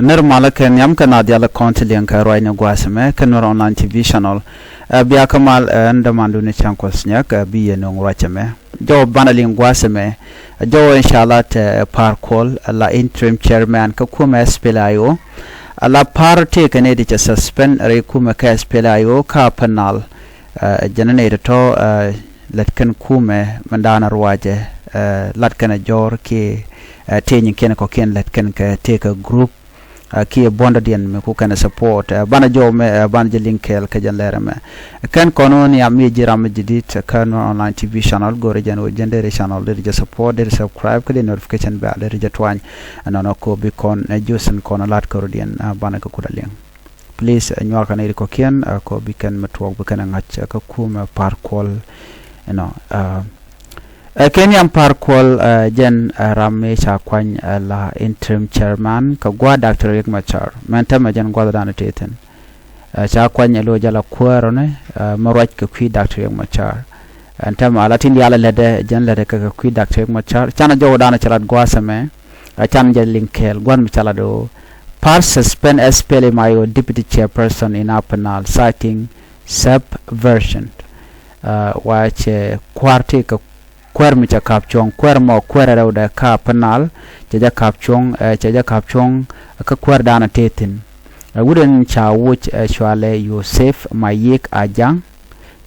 Nirmala ken yam kana diala kontilian ka roina gwasame ken online TV channel biya kamal ndamandu ne chankos nyak biye no ngwachame jo banalin gwasame jo inshallah te par call la interim chairman ka kuumɛ SPLM IO la party kane di suspend re kuumɛ ka SPLM IO ka panal janane to latkan kuumɛ mandana ruwaje latkan jor ki tenyin ken ko ken latkan ka take a group ki bonda dien me ku kana support bana jo me ban je linkel ka jan lera me kan kono ni ami jiram jidit kan online TV channel gore jan o jendere channel de je support de subscribe ka de notification ba de je twany anono ko bi kon jusen kono lat ko dien bana ko kudalien please nywa kana ri ko ken ko bi kan metwok bi kana ngach ka kuma par call Kenyan Parkwal Jen Rame Chakwany la interim chairman ka gwa Dr. Riek Machar mentama jen gwa dana teten Chakwany lo jala kuerone marwaj ka kwi Dr. Riek Machar antama alatin yala lede jen lede ka kwi Dr. Riek Machar chana jo dana chalat gwa same chan jen linkel gwan mi chala do par suspend SPLM IO deputy chairperson in Apanal citing subversion wache kwarte ka kuäär mi cha kapchong kuäär mo kuäär rawda ka panal cha kapchong ka kuäär dana tetin wuden cha wuch shwale Yosef Mayek Ajang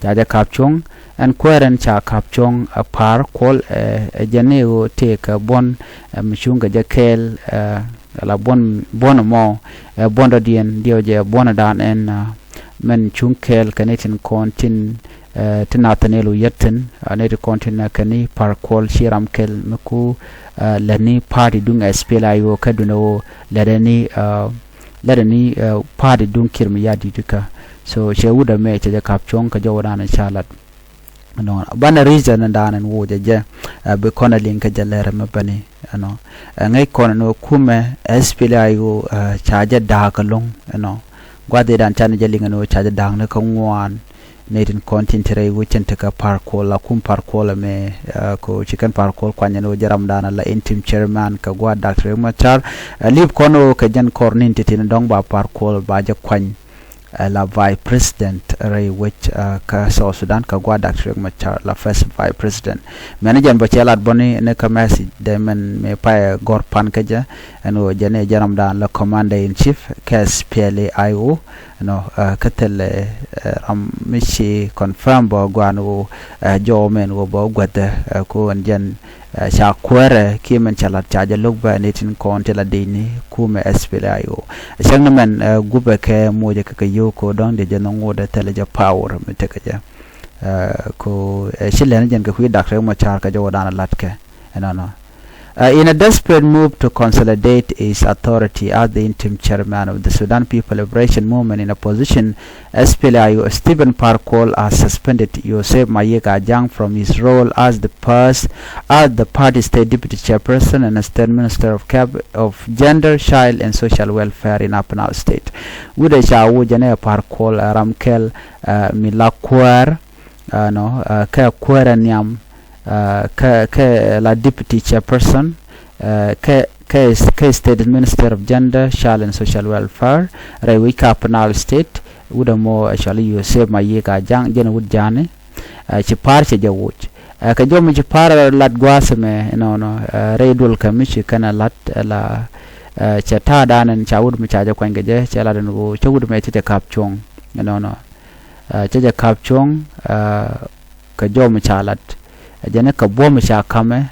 cha kapchong and kuäär cha kapchong par kol janeo take bon mchunga jakel la bon mo bonda dien dio je bona dan en men chunkel kanetin kontin tinatanelu yetten anete kontina kani par call shiram kel meku lani party dung SPLM IO kaduno ladani party dung kirmi yadi duka so she wuda me che kapchong ka jawdana chalat no bana reason ndanan woje je be kona link jalere mabani no ngai kono no kuumɛ SPLM IO chaja dakalong no gwade dan chan jalinga no chaja dang ne kongwan netin kontintere wucente ka parkour la kum parkour me ko chicken parkour kwanya no jaram dana la interim chairman ka gwa Dr. Riek Machar lip kono ka jan kornin titin dong ba parkour ba ja kwany la vice president ray which ka South Sudan ka gwa Dr. Riek Machar la first vice president manager ba chelat boni ne ka message de men me pa gor pan ka ja no jane jaram dan la commander in chief ka SPLM IO no katel mishi confirm bo gwanu jo men wo bo gwada ko njan sha kwere ki men chalat chaja lugba netin kon tela dini kuumɛ SPLM IO shangna men gube ke moje ka yoko don de jano ngoda tele ja power meteka ja ko shilen jen ka wi Dr. Riek Machar ka jo dana latke no in a desperate move to consolidate its authority as the interim chairman of the Sudan People Liberation Movement in opposition, SPLM IO Stephen Parkour has suspended Yosef Mayek Ajang from his role as the party state deputy chairperson and state minister of gender, child and social welfare in Apanal state. Wude shawu jane Parkour ramkel milakuer ka kuäär nyam ka la deputy chairperson ka state minister of gender, child and social welfare rewi ka Apanal state wuda mo actually Yosef Mayek Ajang jena wud jane ci par ci jawuj ka jomi ci par lat gwasame reidul ka michi kana lat la ci ta danan ci wud mi caja kwanga je ci la dan go ci wud me ci kapchong ci kapchong ka jomi chalat jene ka bom sha kame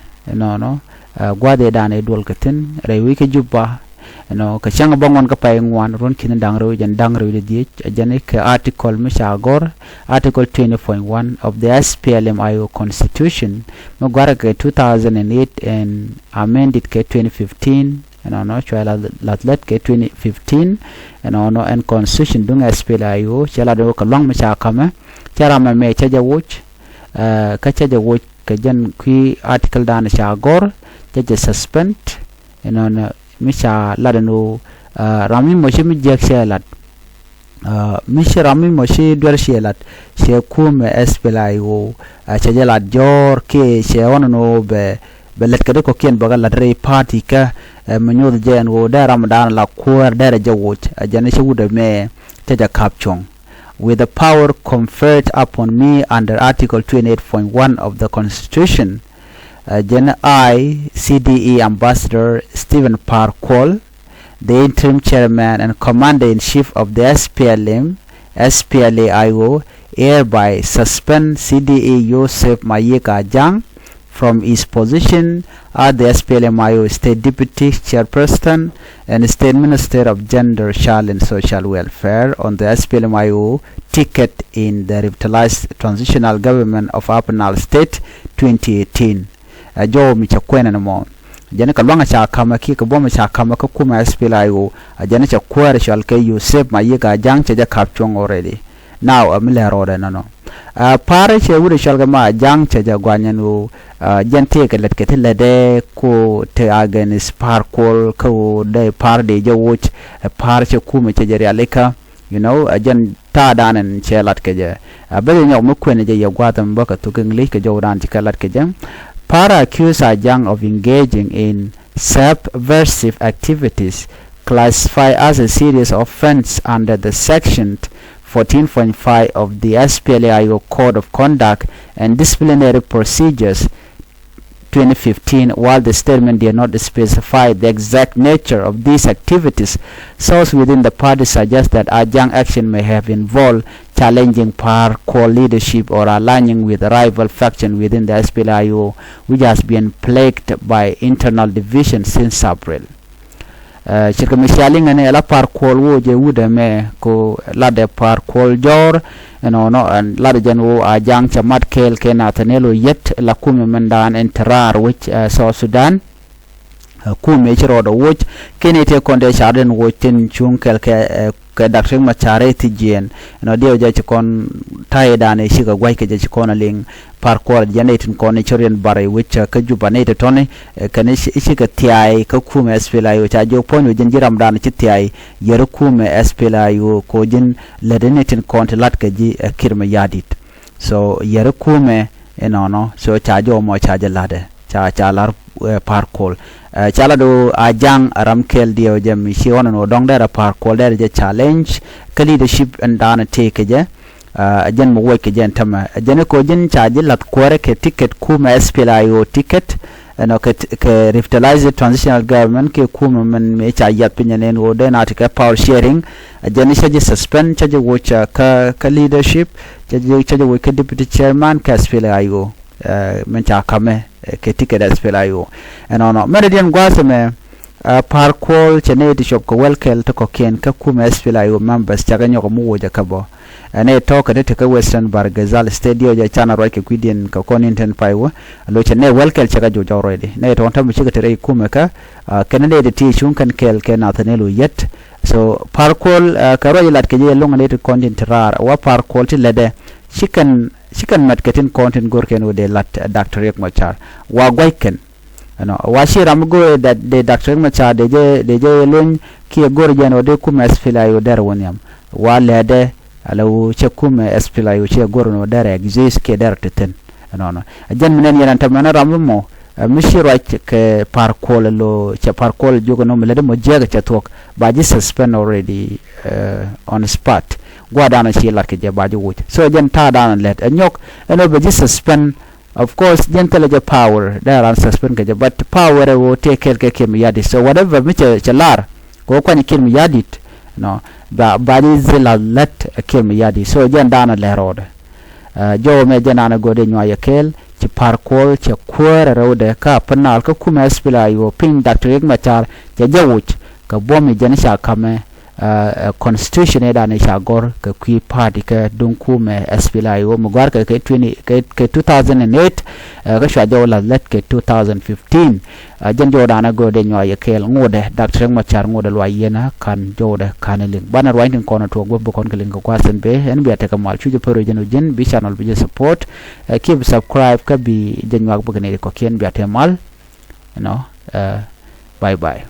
gwade dane dol katin rewi ke jubba ka changa bangon ka pay ngwan ron kin dangro de die jene ka article mi sha gor article 20.1 of the SPLM IO constitution no gwara ka 2008 and amended ka 2015 chwala latlet ke 2015 and constitution dung SPLM IO chala do ka long mi sha kame chara me chaja wuch ka chaja wuch ka jan kwi article dan sha gor chaja suspend mi sha ladano rami moshi mi jek shelat mi shi rami moshi dwar shelat she kuumɛ SPLM IO chaja lat jor ke she wono be belet kade ko kien baga ladre party ka menyo jen wo da ramadan la kuäär da jawuch ajana she wuda me taja kapchong with the power conferred upon me under Article 28.1 of the Constitution. Then I, CDE Ambassador Stephen Kuol, the interim chairman and commander-in-chief of the SPLM IO, hereby suspend CDE Joseph Mayeka Ajang from his position as the SPLM IO State Deputy Chairperson and State Minister of Gender, Child and Social Welfare on the SPLM IO ticket in the revitalized Transitional Government of Upper Nile State 2018. Jo michakwena namo jana kalwanga cha kama ki ka boma cha kama ka kuma SPLM IO jana cha kuäär shal ke Yusuf Mayeka Ajang cha kapchong already now amile roda nano pare che wure shal ma Ajang cha gwanyanu jante ka let ke lede ko te against kuol ko de par de jawuch par che kuma cha jari aleka jan ta danen che lat ke je bele nyok mu kwene je yagwatam baka to ngli ke jawran che lat ke je para accuse Ajang of engaging in subversive activities classified as a serious offense under the section 14.5 of the SPLM IO Code of Conduct and Disciplinary Procedures 2015. While the statement did not specify the exact nature of these activities, sources within the party suggest that Ajang action may have involved challenging kuol leadership or aligning with a rival faction within the SPLM IO, which has been plagued by internal division since April. Chirkamishaling ane la kuol wo je wuda me ko la de kuol jor no and la de janwo Ajang chamat kel ke natanelo yet la kume mendan entrar which South Sudan kume chiro do which kenete konde charden wo tin chung kel ke doctor machare tijien dio je kon taidane shiga gwai ke je kon ling kuol janatin kon chorian bare which ka jubanete tone kan shiga tiai ka kume SPLM IO cha jo pon jin jiram dan chi tiai yer kume SPLM IO ko jin ledenetin kon lat ka ji kirma yadit so yer kume no so cha jo mo cha lade cha lar kuol chala do Ajang ramkel dio jam shi wono no dong dara kuol dara je challenge ka leadership and dana take je jen mo woke jen tama jen ko jin charge lat kuäär ke ticket kuma SPLM IO ticket no ke revitalized transitional government ke kuma men me cha yat pinyen wo de na take power sharing jen je suspend cha je watch ka leadership cha je wo ke deputy chairman ka SPLM IO men cha kame ke ticket SPLM IO no meridian gwaseme kuol chene di shop ko welkel to ko ken ka kuma SPLM IO members cha ganyo ko mu woja kabo ane toka de ka Western Bargazal Stadium ja chana roike kwidien ka konenten paiwo lo chene welkel cha jo already ne to tam chi tere kuma ka kenede de ti chun kan kel ke natanelo yet so kuol ka ro lat ke je longa ne to content rar wa kuol ti lede chicken marketing content gorken wo de lat Dr. Riek Machar wa gwaiken wa shiram go that de Dr. Machar de je lon ki gorjen wo de kuma SPLM IO der wonyam wa lede alaw che kume SPLM IO che gorno dare exist ke der teten no jan minen yanan tamana rammo mishiro ke kuol lo che kuol jogo no mele mo jega che tok baji suspend already on spot gwadana chi lat ke je baji wut so jan ta dan let nyok eno baji suspend of course gentle je power there are suspend ke je but power wo take care ke mi yadi so whatever mi che lar ko kwani kin mi yadit no badi zila let kim yadi so jan dana lerode jo me janana gode nyoya kel ci kuol ci kuäär rode ka panal ka kuma SPLM IO ping Dr. Riek Machar ja jawuch ka bomi jan sha kame constitution eda ne sha gor ka kui party ka dun kuma SPLM IO mugar ka 2008 ka sha jola let ke 2015 jan jo dana gode nyoya kel ngode Dr. Riek Machar ngode lo yena kan jode kaneling banar winding kono to go kon keling ko kwasen be en bi ataka mal chuje pero jeno jen bi channel bi support keep subscribe ka bi janwak bugne ko ken bi atemal bye bye.